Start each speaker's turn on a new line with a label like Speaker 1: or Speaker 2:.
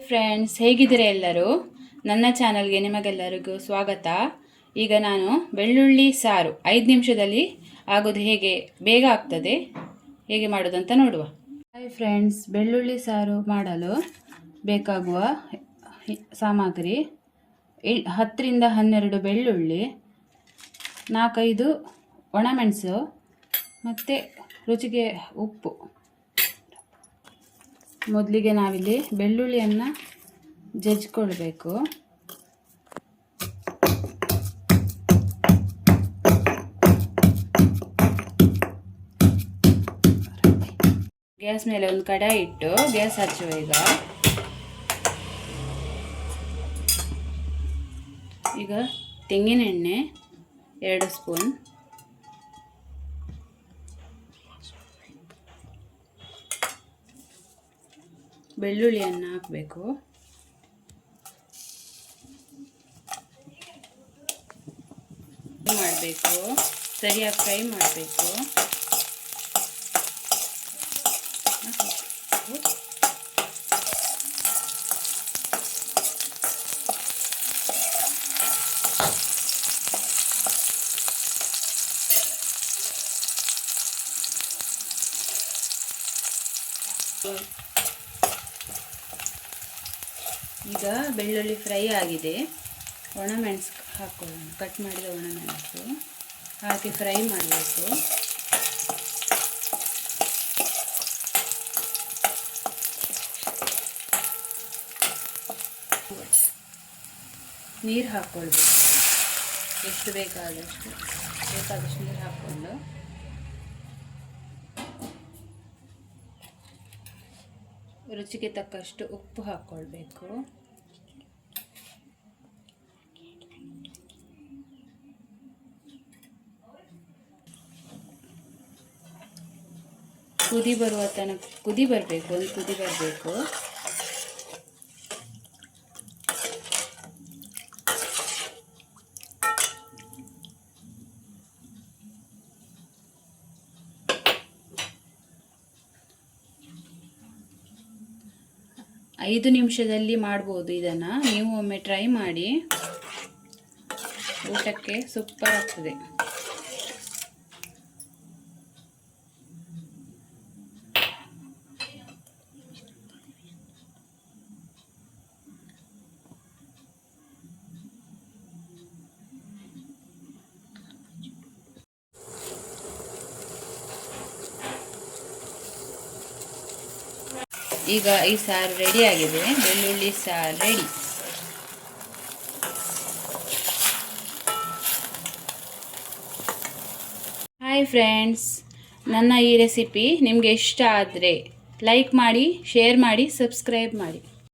Speaker 1: Friends, ಹೇಗಿದ್ದೀರಾ ಎಲ್ಲರೂ? ನನ್ನ ಚಾನಲ್ಗೆ ನಿಮಗೆಲ್ಲರಿಗೂ ಸ್ವಾಗತ. ಈಗ ನಾನು ಬೆಳ್ಳುಳ್ಳಿ ಸಾರು 5 ನಿಮಿಷದಲ್ಲಿ ಆಗೋದು ಬೇಗ ಆಗ್ತದೆ, ಹೇಗೆ ಮಾಡೋದಂತ ನೋಡುವ. ಹಾಯ್ ಫ್ರೆಂಡ್ಸ್, ಬೆಳ್ಳುಳ್ಳಿ ಸಾರು ಮಾಡಲು ಬೇಕಾಗುವ ಸಾಮಗ್ರಿ 10 ರಿಂದ 12 ಬೆಳ್ಳುಳ್ಳಿ, 4-5 ಒಣಮೆಣಸು ಮತ್ತು ರುಚಿಗೆ ಉಪ್ಪು. ಮೊದಲಿಗೆ ನಾವಿಲ್ಲಿ ಬೆಳ್ಳುಳ್ಳಿಯನ್ನು ಜಜ್ಜಿಕೊಳ್ಬೇಕು. ಗ್ಯಾಸ್ ಮೇಲೆ ಒಂದು ಕಡಾಯಿ ಇಟ್ಟು ಗ್ಯಾಸ್ ಹಚ್ಚುವ. ಈಗ ತೆಂಗಿನ ಎಣ್ಣೆ 2 ಸ್ಪೂನ್, ಬೆಳ್ಳುಳ್ಳಿಯನ್ನು ಹಾಕಬೇಕು. ಮಾಡಬೇಕು, ಸರಿಯಾಗಿ ಫ್ರೈ ಮಾಡಬೇಕು. ಈಗ ಬೆಳ್ಳುಳ್ಳಿ ಫ್ರೈ ಆಗಿದೆ. ಒಣಮೆಣಸು ಹಾಕೊಳ್ಳೋಣ. ಕಟ್ ಮಾಡಿದ ಒಣಮೆಣಸು ಹಾಕಿ ಫ್ರೈ ಮಾಡಬೇಕು. ನೀರು ಹಾಕ್ಕೊಳ್ಬೇಕು. ಎಷ್ಟು ಬೇಕಾದಷ್ಟು ನೀರು ಹಾಕ್ಕೊಂಡು ರುಚಿಗೆ ತಕ್ಕಷ್ಟು ಉಪ್ಪು ಹಾಕ್ಕೊಳ್ಬೇಕು. ಕುದಿ ಬರುವ ತನಕ ಕುದಿ ಬರಬೇಕು. ಒಂದು ಕುದಿ ಬರಬೇಕು. ಐದು ನಿಮಿಷದಲ್ಲಿ ಮಾಡ್ಬೋದು ಇದನ್ನು. ನೀವು ಒಮ್ಮೆ ಟ್ರೈ ಮಾಡಿ, ಊಟಕ್ಕೆ ಸೂಪರ್ ಆಗ್ತದೆ. ಈಗ ಈ ಸಾರು ರೆಡಿ ಆಗಿದೆ. ಬೆಳ್ಳುಳ್ಳಿ ಸಾರು ರೆಡಿ. ಹಾಯ್ ಫ್ರೆಂಡ್ಸ್, ನನ್ನ ಈ ರೆಸಿಪಿ ನಿಮಗೆ ಇಷ್ಟ ಆದರೆ ಲೈಕ್ ಮಾಡಿ, ಶೇರ್ ಮಾಡಿ, ಸಬ್ಸ್ಕ್ರೈಬ್ ಮಾಡಿ.